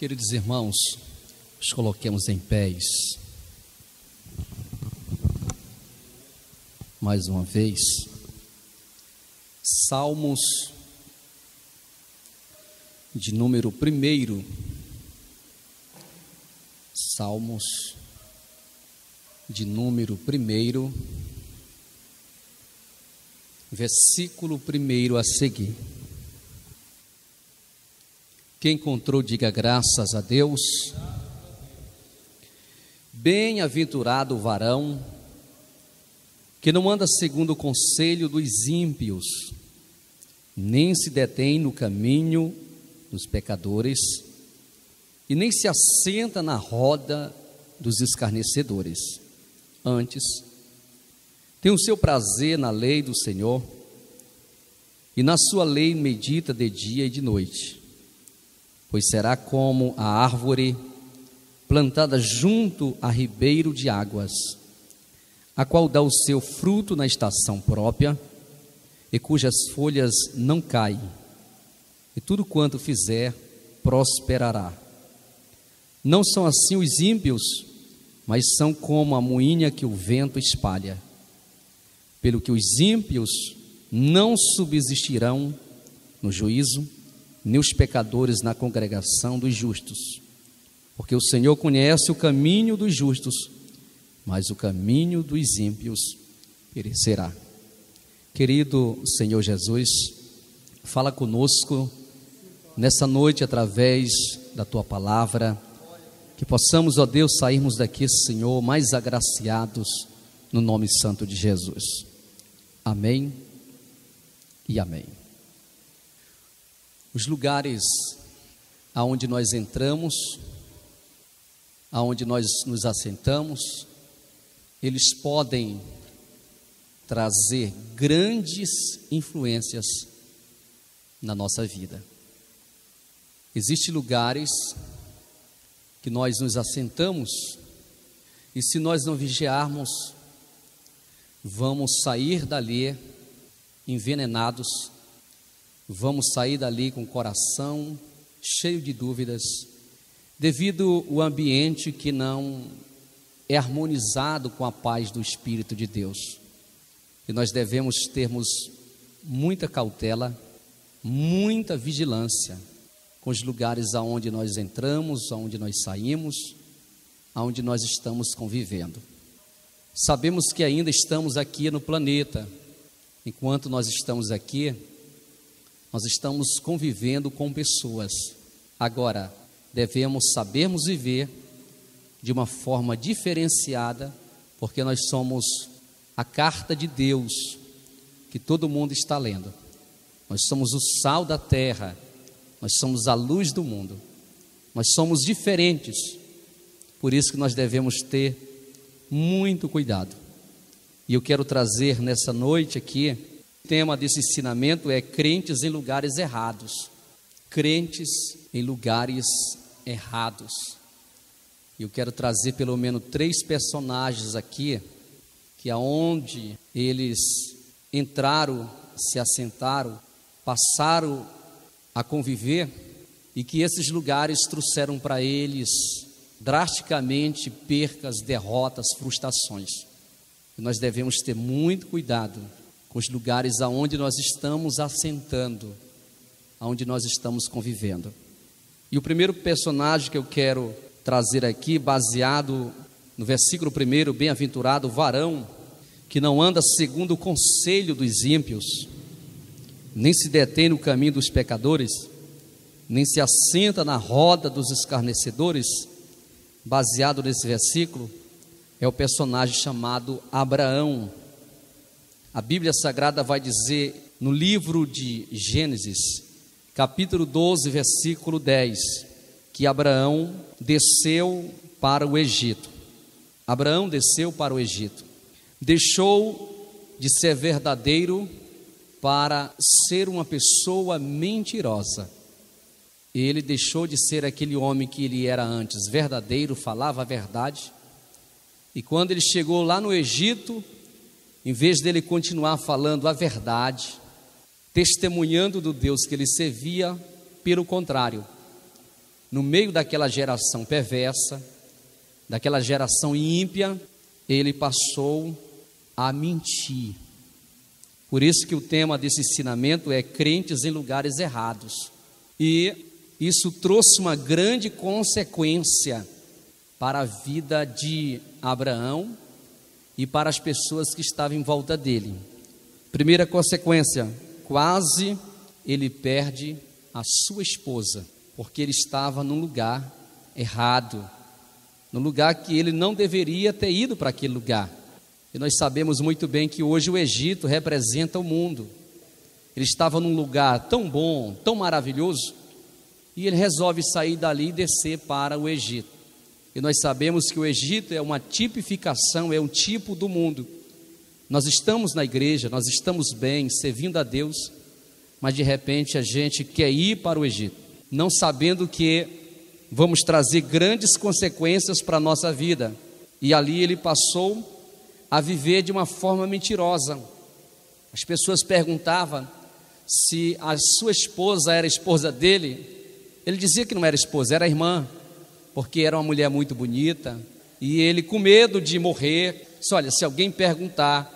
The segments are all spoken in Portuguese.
Queridos irmãos, nos coloquemos em pés. Mais uma vez, Salmos de número 1. Salmos de número 1, versículo 1 a seguir. Quem encontrou, diga graças a Deus. Bem-aventurado o varão que não anda segundo o conselho dos ímpios, nem se detém no caminho dos pecadores, e nem se assenta na roda dos escarnecedores. Antes, tem o seu prazer na lei do Senhor, e na sua lei medita de dia e de noite. Pois será como a árvore plantada junto a ribeiro de águas, a qual dá o seu fruto na estação própria, e cujas folhas não caem, e tudo quanto fizer prosperará. Não são assim os ímpios, mas são como a moinha que o vento espalha. Pelo que os ímpios não subsistirão no juízo, nem os pecadores na congregação dos justos. Porque o Senhor conhece o caminho dos justos, mas o caminho dos ímpios perecerá. Querido Senhor Jesus, fala conosco nessa noite através da Tua palavra, que possamos, ó Deus, sairmos daqui, Senhor, mais agraciados no nome santo de Jesus. Amém e amém. Os lugares aonde nós entramos, aonde nós nos assentamos, eles podem trazer grandes influências na nossa vida. Existem lugares que nós nos assentamos e, se nós não vigiarmos, vamos sair dali envenenados. Vamos sair dali com o coração cheio de dúvidas, devido ao ambiente que não é harmonizado com a paz do Espírito de Deus. E nós devemos termos muita cautela, muita vigilância com os lugares aonde nós entramos, aonde nós saímos, aonde nós estamos convivendo. Sabemos que ainda estamos aqui no planeta. Enquanto nós estamos aqui, nós estamos convivendo com pessoas. Agora, devemos sabermos viver de uma forma diferenciada, porque nós somos a carta de Deus que todo mundo está lendo. Nós somos o sal da terra, nós somos a luz do mundo. Nós somos diferentes, por isso que nós devemos ter muito cuidado. E eu quero trazer nessa noite aqui, o tema desse ensinamento é crentes em lugares errados. Crentes em lugares errados. E eu quero trazer pelo menos 3 personagens aqui, que aonde eles entraram, se assentaram, passaram a conviver, e que esses lugares trouxeram para eles drasticamente percas, derrotas, frustrações. E nós devemos ter muito cuidado com os lugares aonde nós estamos assentando, aonde nós estamos convivendo. E o primeiro personagem que eu quero trazer aqui, baseado no versículo 1, bem-aventurado o varão que não anda segundo o conselho dos ímpios, nem se detém no caminho dos pecadores, nem se assenta na roda dos escarnecedores. Baseado nesse versículo, é o personagem chamado Abraão. A Bíblia Sagrada vai dizer no livro de Gênesis, capítulo 12, versículo 10, que Abraão desceu para o Egito. Abraão desceu para o Egito. Deixou de ser verdadeiro para ser uma pessoa mentirosa. Ele deixou de ser aquele homem que ele era antes, verdadeiro, falava a verdade. E quando ele chegou lá no Egito, em vez dele continuar falando a verdade, testemunhando do Deus que ele servia, pelo contrário, no meio daquela geração perversa, daquela geração ímpia, ele passou a mentir. Por isso que o tema desse ensinamento é crentes em lugares errados. E isso trouxe uma grande consequência para a vida de Abraão e para as pessoas que estavam em volta dele. Primeira consequência, quase ele perde a sua esposa, porque ele estava num lugar errado, no lugar que ele não deveria ter ido para aquele lugar. E nós sabemos muito bem que hoje o Egito representa o mundo. Ele estava num lugar tão bom, tão maravilhoso, e ele resolve sair dali e descer para o Egito. E nós sabemos que o Egito é uma tipificação, é um tipo do mundo. Nós estamos na igreja, nós estamos bem, servindo a Deus, mas de repente a gente quer ir para o Egito, não sabendo que vamos trazer grandes consequências para a nossa vida. E ali ele passou a viver de uma forma mentirosa. As pessoas perguntavam se a sua esposa era esposa dele. Ele dizia que não era esposa, era irmã, porque era uma mulher muito bonita. E ele, com medo de morrer, disse: olha, se alguém perguntar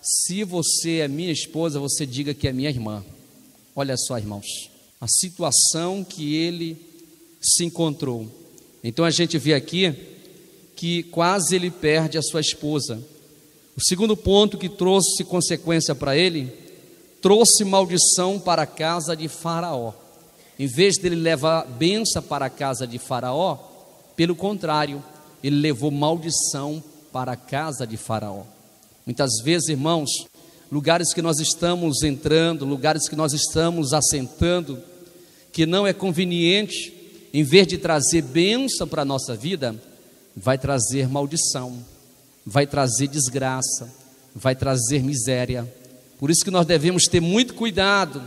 se você é minha esposa, você diga que é minha irmã. Olha só, irmãos, a situação que ele se encontrou. Então a gente vê aqui que quase ele perde a sua esposa. O segundo ponto que trouxe consequência para ele, trouxe maldição para a casa de Faraó. Em vez dele levar bênção para a casa de Faraó, pelo contrário, ele levou maldição para a casa de Faraó. Muitas vezes, irmãos, lugares que nós estamos entrando, lugares que nós estamos assentando, que não é conveniente, em vez de trazer bênção para a nossa vida, vai trazer maldição, vai trazer desgraça, vai trazer miséria. Por isso que nós devemos ter muito cuidado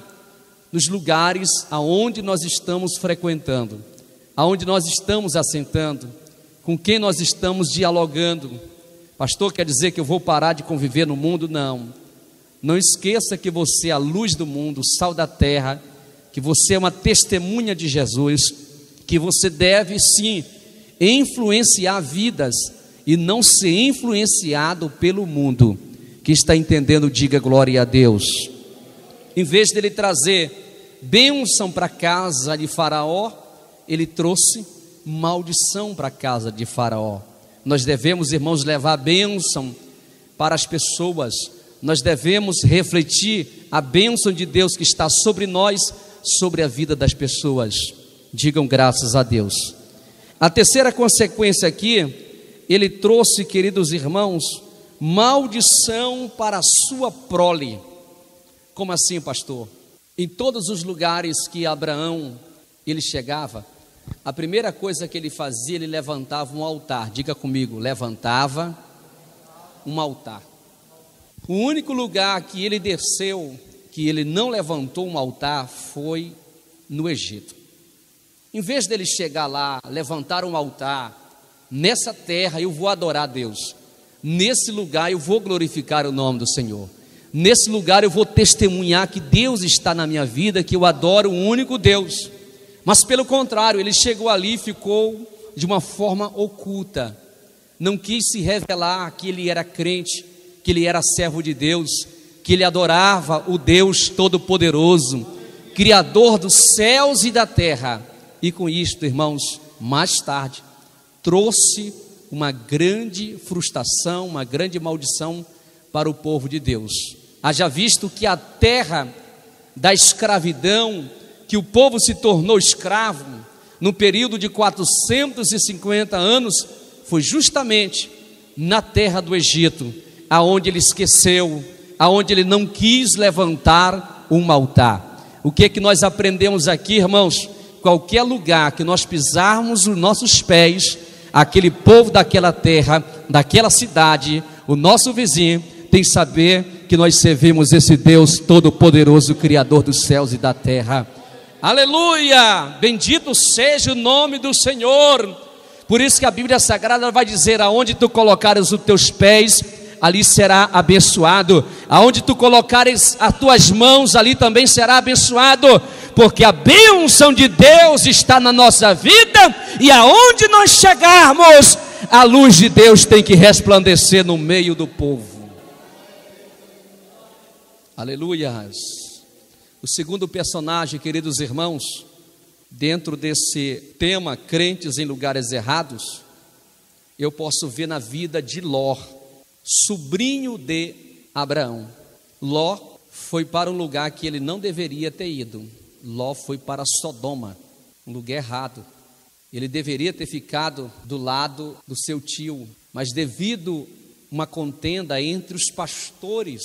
nos lugares aonde nós estamos frequentando, aonde nós estamos assentando, com quem nós estamos dialogando. Pastor, quer dizer que eu vou parar de conviver no mundo? Não. Não esqueça que você é a luz do mundo, o sal da terra, que você é uma testemunha de Jesus, que você deve sim influenciar vidas e não ser influenciado pelo mundo. Que está entendendo, diga glória a Deus. Em vez dele trazer bênção para a casa de Faraó, ele trouxe maldição para a casa de Faraó. Nós devemos, irmãos, levar bênção para as pessoas. Nós devemos refletir a bênção de Deus que está sobre nós, sobre a vida das pessoas. Digam graças a Deus. A terceira consequência aqui, ele trouxe, queridos irmãos, maldição para a sua prole. Como assim, pastor? Em todos os lugares que Abraão ele chegava, a primeira coisa que ele fazia, ele levantava um altar. Diga comigo, levantava um altar. O único lugar que ele desceu, que ele não levantou um altar, foi no Egito. Em vez dele chegar lá, levantar um altar, nessa terra eu vou adorar a Deus, nesse lugar eu vou glorificar o nome do Senhor, nesse lugar eu vou testemunhar que Deus está na minha vida, que eu adoro o único Deus. Mas pelo contrário, ele chegou ali e ficou de uma forma oculta, não quis se revelar que ele era crente, que ele era servo de Deus, que ele adorava o Deus Todo-Poderoso, Criador dos céus e da terra. E com isto, irmãos, mais tarde, trouxe uma grande frustração, uma grande maldição para o povo de Deus. Haja visto que a terra da escravidão, que o povo se tornou escravo, no período de 450 anos, foi justamente na terra do Egito, aonde ele esqueceu, aonde ele não quis levantar um altar. O que é que nós aprendemos aqui, irmãos? Qualquer lugar que nós pisarmos os nossos pés, aquele povo daquela terra, daquela cidade, o nosso vizinho, tem que saber que nós servimos esse Deus Todo-Poderoso, Criador dos céus e da terra. Aleluia! Bendito seja o nome do Senhor. Por isso que a Bíblia Sagrada vai dizer: aonde tu colocares os teus pés, ali será abençoado. Aonde tu colocares as tuas mãos, ali também será abençoado. porque a bênção de Deus está na nossa vida, e aonde nós chegarmos, a luz de Deus tem que resplandecer no meio do povo. Aleluias. O segundo personagem, queridos irmãos, dentro desse tema, crentes em lugares errados, eu posso ver na vida de Ló, sobrinho de Abraão. Ló foi para um lugar que ele não deveria ter ido. Ló foi para Sodoma, um lugar errado. Ele deveria ter ficado do lado do seu tio, mas devido a uma contenda entre os pastores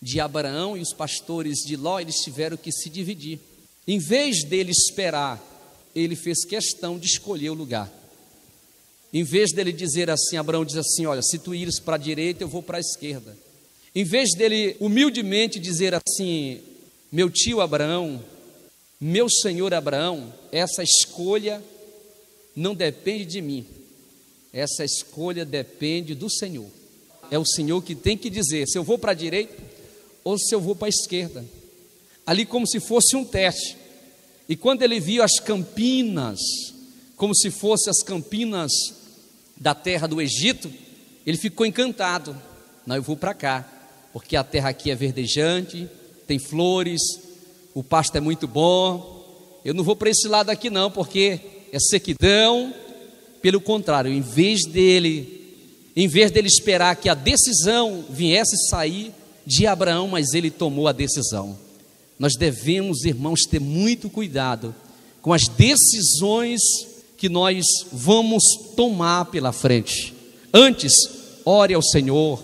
de Abraão e os pastores de Ló, eles tiveram que se dividir. Em vez dele esperar, ele fez questão de escolher o lugar. Em vez dele dizer assim, Abraão diz assim, olha, se tu ires para a direita, eu vou para a esquerda. Em vez dele humildemente dizer assim, meu tio Abraão, meu senhor Abraão, essa escolha não depende de mim, essa escolha depende do Senhor. É o Senhor que tem que dizer se eu vou para a direita ou se eu vou para a esquerda. Ali como se fosse um teste. E quando ele viu as campinas, como se fossem as campinas da terra do Egito, ele ficou encantado. Não, eu vou para cá, porque a terra aqui é verdejante, tem flores, o pasto é muito bom. Eu não vou para esse lado aqui não, porque é sequidão. Pelo contrário, em vez dele esperar que a decisão viesse sair de Abraão, mas ele tomou a decisão. Nós devemos, irmãos, ter muito cuidado com as decisões que nós vamos tomar pela frente. Antes, ore ao Senhor,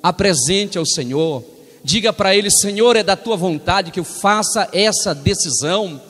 apresente ao Senhor, diga para Ele, Senhor, é da Tua vontade que eu faça essa decisão,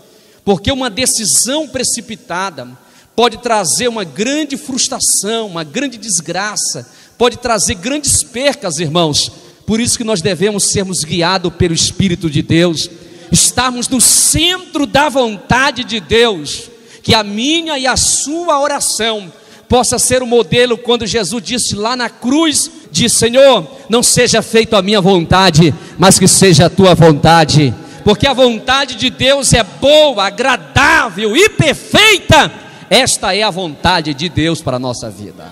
porque uma decisão precipitada pode trazer uma grande frustração, uma grande desgraça, pode trazer grandes percas, irmãos. Por isso que nós devemos sermos guiados pelo Espírito de Deus, estarmos no centro da vontade de Deus, que a minha e a sua oração possa ser o modelo, quando Jesus disse lá na cruz, disse, Senhor, não seja feita a minha vontade, mas que seja a tua vontade, porque a vontade de Deus é boa, agradável e perfeita. Esta é a vontade de Deus para a nossa vida.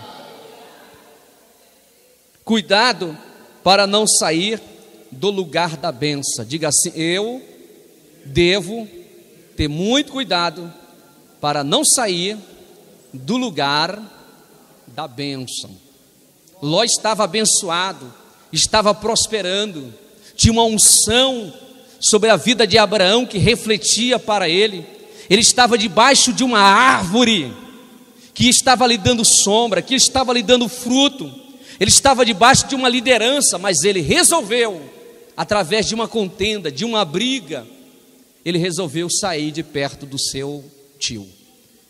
Cuidado para não sair do lugar da bênção. Diga assim, eu devo ter muito cuidado para não sair do lugar da bênção. Ló estava abençoado, estava prosperando, tinha uma unção sobre a vida de Abraão que refletia para ele. Ele estava debaixo de uma árvore que estava lhe dando sombra, que estava lhe dando fruto. Ele estava debaixo de uma liderança, mas ele resolveu, através de uma contenda, de uma briga, ele resolveu sair de perto do seu tio.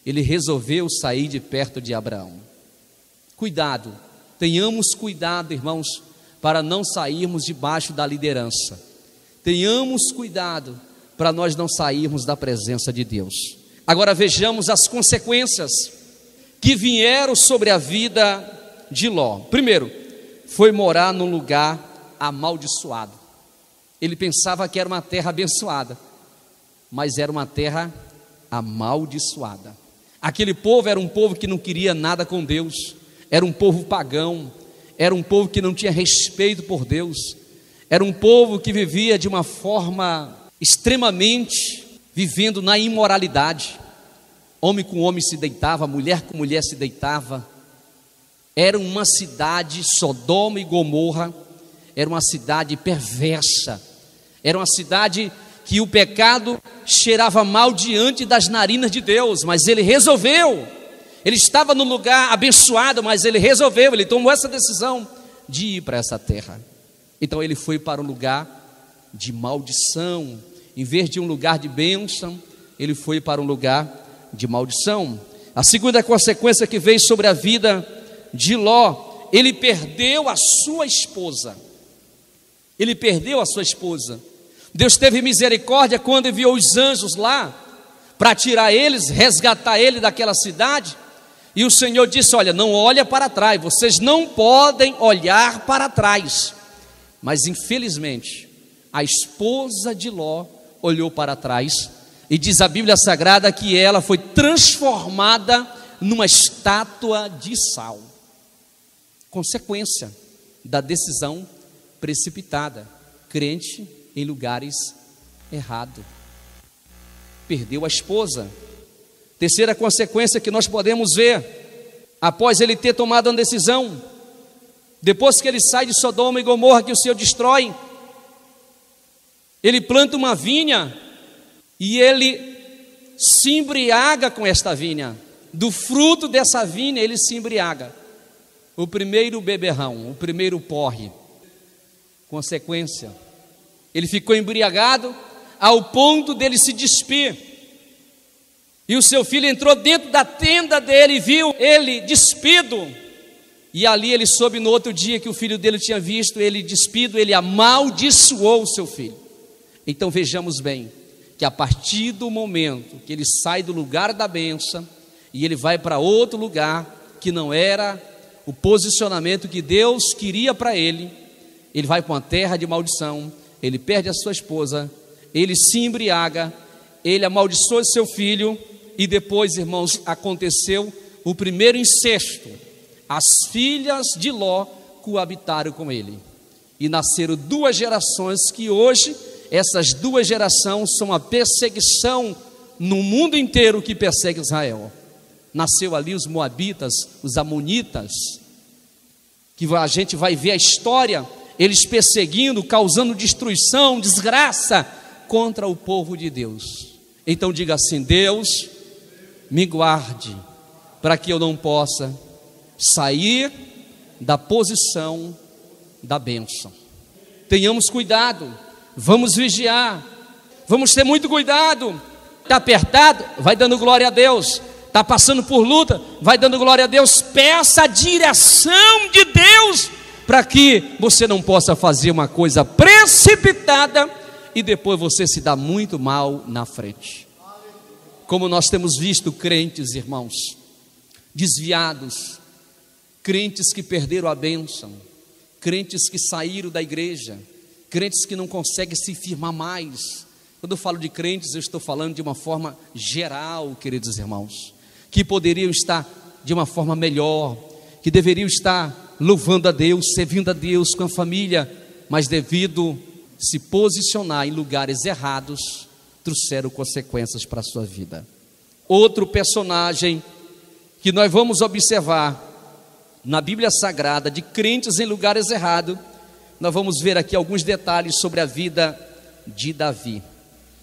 Ele resolveu sair de perto de Abraão. Cuidado, tenhamos cuidado, irmãos, para não sairmos debaixo da liderança. Tenhamos cuidado para nós não sairmos da presença de Deus. Agora vejamos as consequências que vieram sobre a vida de Ló. Primeiro, foi morar num lugar amaldiçoado. Ele pensava que era uma terra abençoada, mas era uma terra amaldiçoada. Aquele povo era um povo que não queria nada com Deus, era um povo pagão, era um povo que não tinha respeito por Deus, era um povo que vivia de uma forma extremamente vivendo na imoralidade. Homem com homem se deitava, mulher com mulher se deitava. Era uma cidade, Sodoma e Gomorra, era uma cidade perversa, era uma cidade que o pecado cheirava mal diante das narinas de Deus, mas ele resolveu, ele estava no lugar abençoado, mas ele resolveu, ele tomou essa decisão de ir para essa terra. Então ele foi para um lugar de maldição, em vez de um lugar de bênção, ele foi para um lugar de maldição. A segunda consequência que veio sobre a vida de Ló, ele perdeu a sua esposa. Ele perdeu a sua esposa. Deus teve misericórdia quando enviou os anjos lá para tirar eles, resgatar ele daquela cidade. E o Senhor disse, olha, não olha para trás, vocês não podem olhar para trás. Mas infelizmente, a esposa de Ló olhou para trás E diz a Bíblia Sagrada que ela foi transformada numa estátua de sal. Consequência da decisão precipitada. Crente em lugares errados. Perdeu a esposa. Terceira consequência que nós podemos ver, após ele ter tomado uma decisão, depois que ele sai de Sodoma e Gomorra, que o Senhor destrói, ele planta uma vinha e ele se embriaga com esta vinha. Do fruto dessa vinha ele se embriaga. O primeiro beberrão, o primeiro porre. Consequência, ele ficou embriagado ao ponto dele se despir. E o seu filho entrou dentro da tenda dele e viu ele despido. E ali ele soube no outro dia que o filho dele tinha visto ele despido, ele amaldiçoou o seu filho. Então vejamos bem, que a partir do momento que ele sai do lugar da bênção e ele vai para outro lugar que não era o posicionamento que Deus queria para ele, ele vai para uma terra de maldição, ele perde a sua esposa, ele se embriaga, ele amaldiçoa seu filho e depois, irmãos, aconteceu o primeiro incesto. As filhas de Ló coabitaram com ele e nasceram duas gerações que hoje, essas duas gerações são a perseguição no mundo inteiro que persegue Israel. Nasceu ali os moabitas, os amonitas, que a gente vai ver a história, eles perseguindo, causando destruição, desgraça contra o povo de Deus. Então diga assim: Deus, me guarde, para que eu não possa sair da posição da bênção. Tenhamos cuidado, vamos vigiar, vamos ter muito cuidado. Está apertado? Vai dando glória a Deus. Está passando por luta? Vai dando glória a Deus. Peça a direção de Deus, para que você não possa fazer uma coisa precipitada e depois você se dá muito mal na frente. Como nós temos visto crentes, irmãos, desviados, crentes que perderam a bênção, crentes que saíram da igreja, crentes que não conseguem se firmar mais. Quando eu falo de crentes, eu estou falando de uma forma geral, queridos irmãos, que poderiam estar de uma forma melhor, que deveriam estar louvando a Deus, servindo a Deus com a família, mas devido se posicionar em lugares errados, trouxeram consequências para a sua vida. Outro personagem que nós vamos observar na Bíblia Sagrada de crentes em lugares errados, nós vamos ver aqui alguns detalhes sobre a vida de Davi.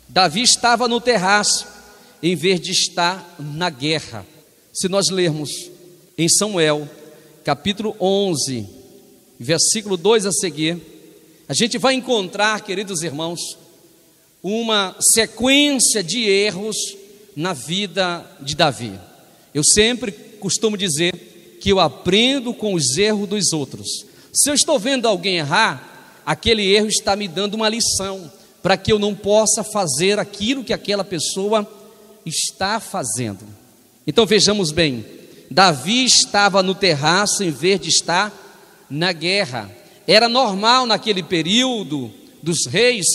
Davi estava no terraço em vez de estar na guerra. Se nós lermos em Samuel, capítulo 11, versículo 2 a seguir, a gente vai encontrar, queridos irmãos, uma sequência de erros na vida de Davi. Eu sempre costumo dizer que eu aprendo com os erros dos outros. Se eu estou vendo alguém errar, aquele erro está me dando uma lição, para que eu não possa fazer aquilo que aquela pessoa está fazendo. Então vejamos bem, Davi estava no terraço em vez de estar na guerra. Era normal naquele período dos reis,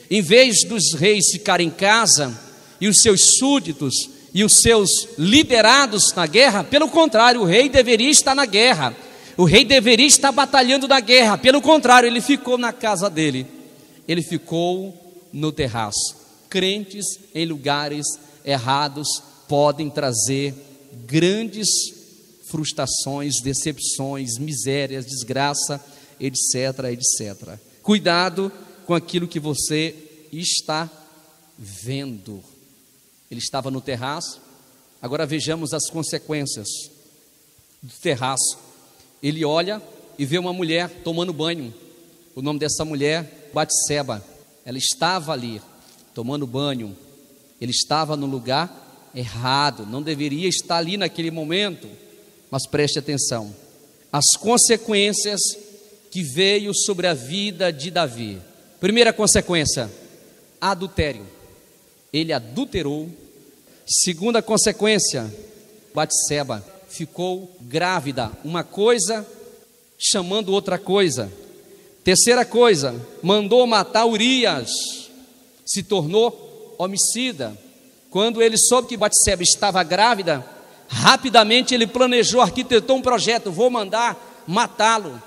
em vez dos reis ficarem em casa e os seus súditos e os seus liderados na guerra, pelo contrário, o rei deveria estar na guerra, o rei deveria estar batalhando na guerra. Pelo contrário, ele ficou na casa dele, ele ficou no terraço. Crentes em lugares errados podem trazer grandes frustrações, decepções, misérias, desgraça, etc, etc. Cuidado com aquilo que você está vendo. Ele estava no terraço. Agora vejamos as consequências do terraço. Ele olha e vê uma mulher tomando banho. O nome dessa mulher, Batseba. Ela estava ali tomando banho. Ele estava no lugar errado, não deveria estar ali naquele momento. Mas preste atenção, as consequências que veio sobre a vida de Davi. Primeira consequência, adultério. Ele adulterou. Segunda consequência, Batseba ficou grávida, uma coisa chamando outra coisa. Terceira coisa, mandou matar Urias, se tornou homicida. Quando ele soube que Batseba estava grávida, rapidamente ele planejou, arquitetou um projeto: vou mandar matá-lo,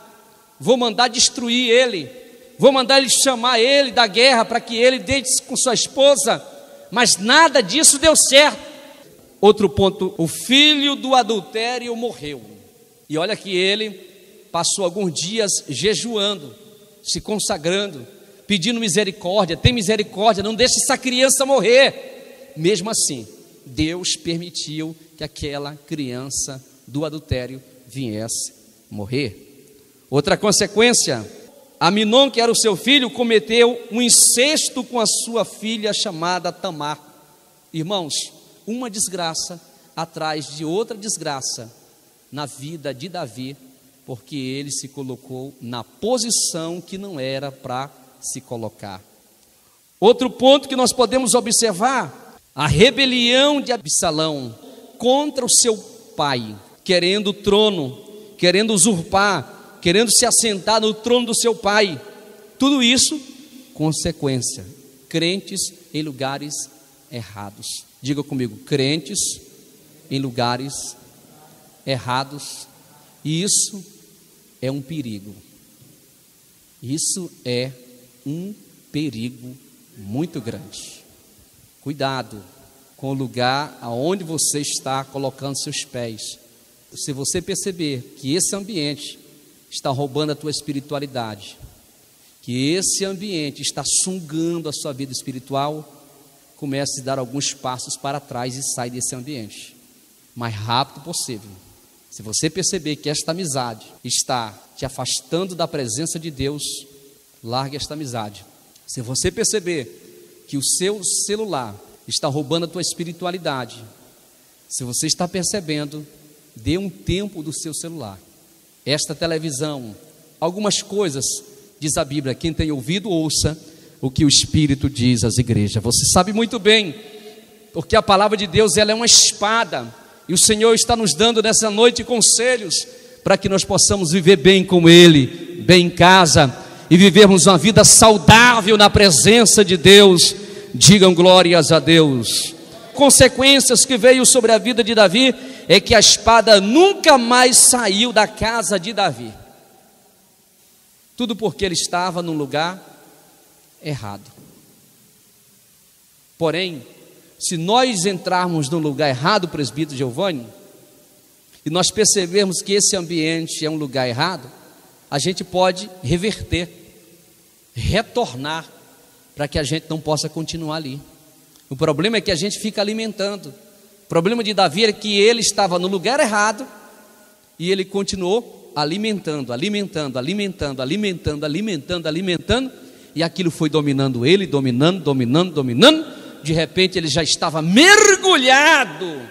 vou mandar destruir ele, vou mandar ele chamar ele da guerra para que ele deite com sua esposa. Mas nada disso deu certo. Outro ponto: o filho do adultério morreu. E olha que ele passou alguns dias jejuando, se consagrando, pedindo misericórdia: tem misericórdia, não deixe essa criança morrer. Mesmo assim, Deus permitiu que aquela criança do adultério viesse morrer. Outra consequência: Aminon, que era o seu filho, cometeu um incesto com a sua filha chamada Tamar. Irmãos, uma desgraça atrás de outra desgraça na vida de Davi, porque ele se colocou na posição que não era para se colocar. Outro ponto que nós podemos observar: a rebelião de Absalão contra o seu pai, querendo o trono, querendo usurpar, querendo se assentar no trono do seu pai. Tudo isso, consequência: crentes em lugares errados. Diga comigo: crentes em lugares errados. E isso é um perigo. Isso é um perigo muito grande. Cuidado com o lugar aonde você está colocando seus pés. Se você perceber que esse ambiente está roubando a tua espiritualidade, que esse ambiente está sugando a sua vida espiritual, comece a dar alguns passos para trás e sai desse ambiente o mais rápido possível. Se você perceber que esta amizade está te afastando da presença de Deus, largue esta amizade. Se você perceber que o seu celular está roubando a tua espiritualidade, se você está percebendo, dê um tempo do seu celular. Esta televisão, algumas coisas, diz a Bíblia: quem tem ouvido, ouça o que o Espírito diz às igrejas. Você sabe muito bem, porque a palavra de Deus, ela é uma espada, e o Senhor está nos dando nessa noite conselhos para que nós possamos viver bem com Ele, bem em casa, e vivermos uma vida saudável na presença de Deus. Digam glórias a Deus. Consequências que veio sobre a vida de Davi é que a espada nunca mais saiu da casa de Davi. Tudo porque ele estava num lugar errado. Porém, se nós entrarmos no lugar errado, presbítero Giovanni, e nós percebermos que esse ambiente é um lugar errado, a gente pode reverter, retornar, para que a gente não possa continuar ali. O problema é que a gente fica alimentando. O problema de Davi é que ele estava no lugar errado e ele continuou alimentando, e aquilo foi dominando ele, dominando. De repente ele já estava mergulhado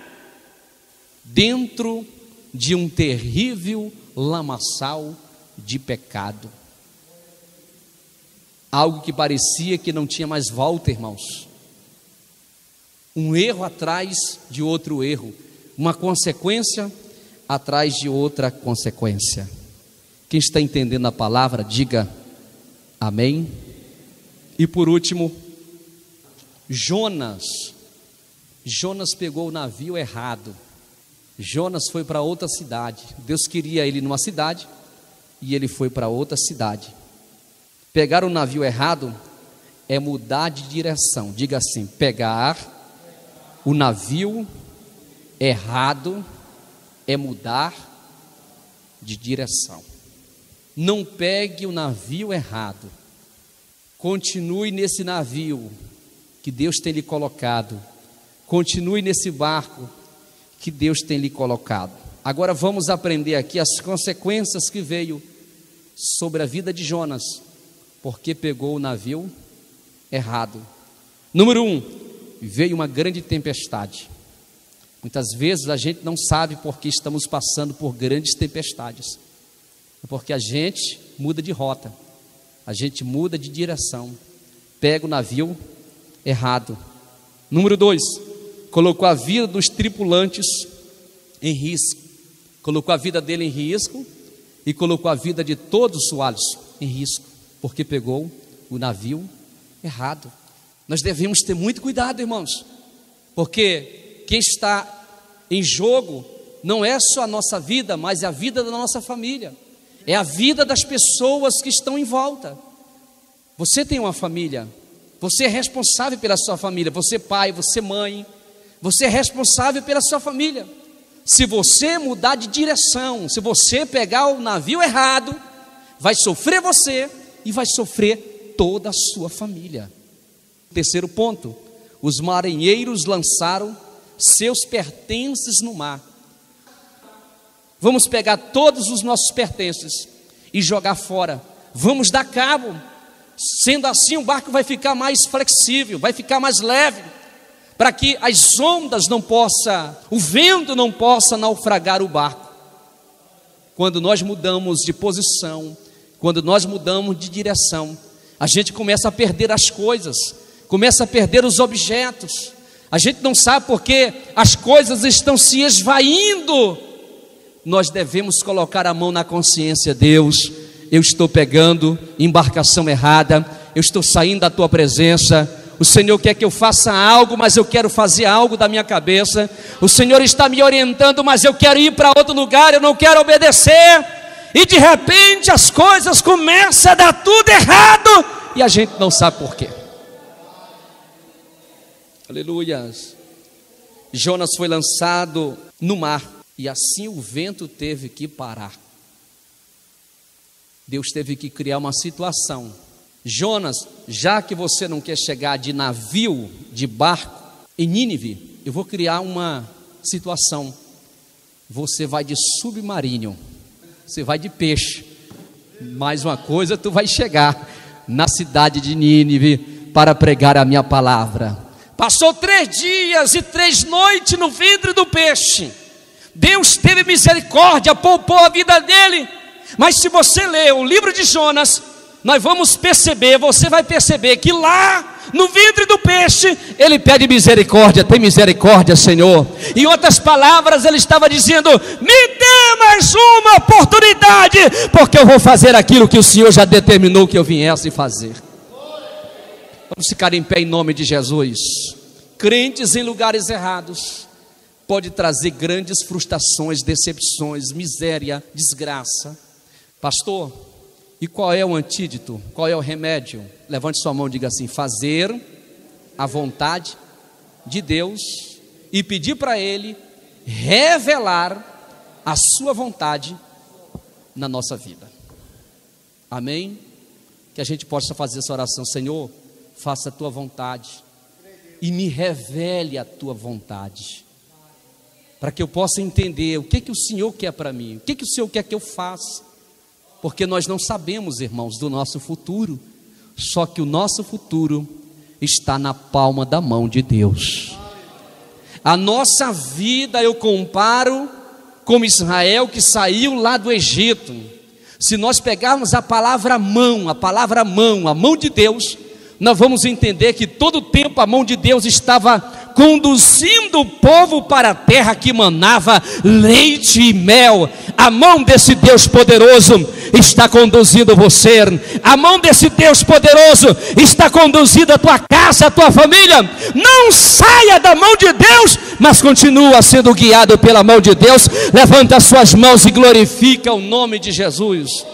dentro de um terrível lamaçal de pecado. Algo que parecia que não tinha mais volta, irmãos. Um erro atrás de outro erro, uma consequência atrás de outra consequência. Quem está entendendo a palavra, diga amém. E por último, Jonas pegou o navio errado. Jonas foi para outra cidade. Deus queria ele numa cidade e ele foi para outra cidade. Pegar o navio errado é mudar de direção. Diga assim: pegar o navio errado é mudar de direção. Não pegue o navio errado. Continue nesse navio que Deus tem lhe colocado. Continue nesse barco que Deus tem lhe colocado. Agora vamos aprender aqui as consequências que veio sobre a vida de Jonas, porque pegou o navio errado. Número 1, veio uma grande tempestade. Muitas vezes a gente não sabe porque estamos passando por grandes tempestades. É porque a gente muda de rota, a gente muda de direção, pega o navio errado. Número 2, colocou a vida dos tripulantes em risco. Colocou a vida dele em risco e colocou a vida de todos os soalhos em risco, porque pegou o navio errado. Nós devemos ter muito cuidado, irmãos. porque quem está em jogo não é só a nossa vida, mas é a vida da nossa família, é a vida das pessoas que estão em volta. Você tem uma família, você é responsável pela sua família, você pai, você mãe, você é responsável pela sua família. Se você mudar de direção, se você pegar o navio errado, vai sofrer você e vai sofrer toda a sua família. Terceiro ponto, os marinheiros lançaram seus pertences no mar. Vamos pegar todos os nossos pertences e jogar fora, vamos dar cabo. Sendo assim, o barco vai ficar mais flexível, vai ficar mais leve, para que as ondas não possam, o vento não possa naufragar o barco. Quando nós mudamos de posição, quando nós mudamos de direção, a gente começa a perder as coisas, começa a perder os objetos. A gente não sabe porque as coisas estão se esvaindo. Nós devemos colocar a mão na consciência: Deus, eu estou pegando embarcação errada, eu estou saindo da tua presença. O Senhor quer que eu faça algo, mas eu quero fazer algo da minha cabeça. O Senhor está me orientando, mas eu quero ir para outro lugar, eu não quero obedecer. E de repente as coisas começam a dar tudo errado e a gente não sabe por quê. Aleluia. Jonas foi lançado no mar e assim o vento teve que parar. Deus teve que criar uma situação. Jonas, já que você não quer chegar de navio, de barco em Nínive, eu vou criar uma situação. Você vai de submarino, você vai de peixe. Mais uma coisa, tu vai chegar na cidade de Nínive para pregar a minha palavra. Passou 3 dias e 3 noites no ventre do peixe. Deus teve misericórdia, poupou a vida dele. Mas se você ler o livro de Jonas, nós vamos perceber, você vai perceber que lá no ventre do peixe, ele pede misericórdia. Tem misericórdia, Senhor. Em outras palavras, ele estava dizendo: me dê mais uma oportunidade, porque eu vou fazer aquilo que o Senhor já determinou que eu viesse fazer. Vamos ficar em pé em nome de Jesus. Crentes em lugares errados pode trazer grandes frustrações, decepções, miséria, desgraça. Pastor, e qual é o antídoto? Qual é o remédio? Levante sua mão e diga assim: fazer a vontade de Deus e pedir para Ele revelar a sua vontade na nossa vida. Amém? Que a gente possa fazer essa oração: Senhor, faça a tua vontade e me revele a tua vontade, para que eu possa entender o que o Senhor quer para mim, o que o Senhor quer que eu faça. Porque nós não sabemos, irmãos, do nosso futuro, só que o nosso futuro está na palma da mão de Deus. A nossa vida eu comparo com Israel que saiu lá do Egito. Se nós pegarmos a palavra mão, a mão de Deus, nós vamos entender que todo o tempo a mão de Deus estava conduzindo o povo para a terra que manava leite e mel. A mão desse Deus poderoso está conduzindo você. A mão desse Deus poderoso está conduzindo a tua casa, a tua família. Não saia da mão de Deus, mas continua sendo guiado pela mão de Deus. Levanta as suas mãos e glorifica o nome de Jesus.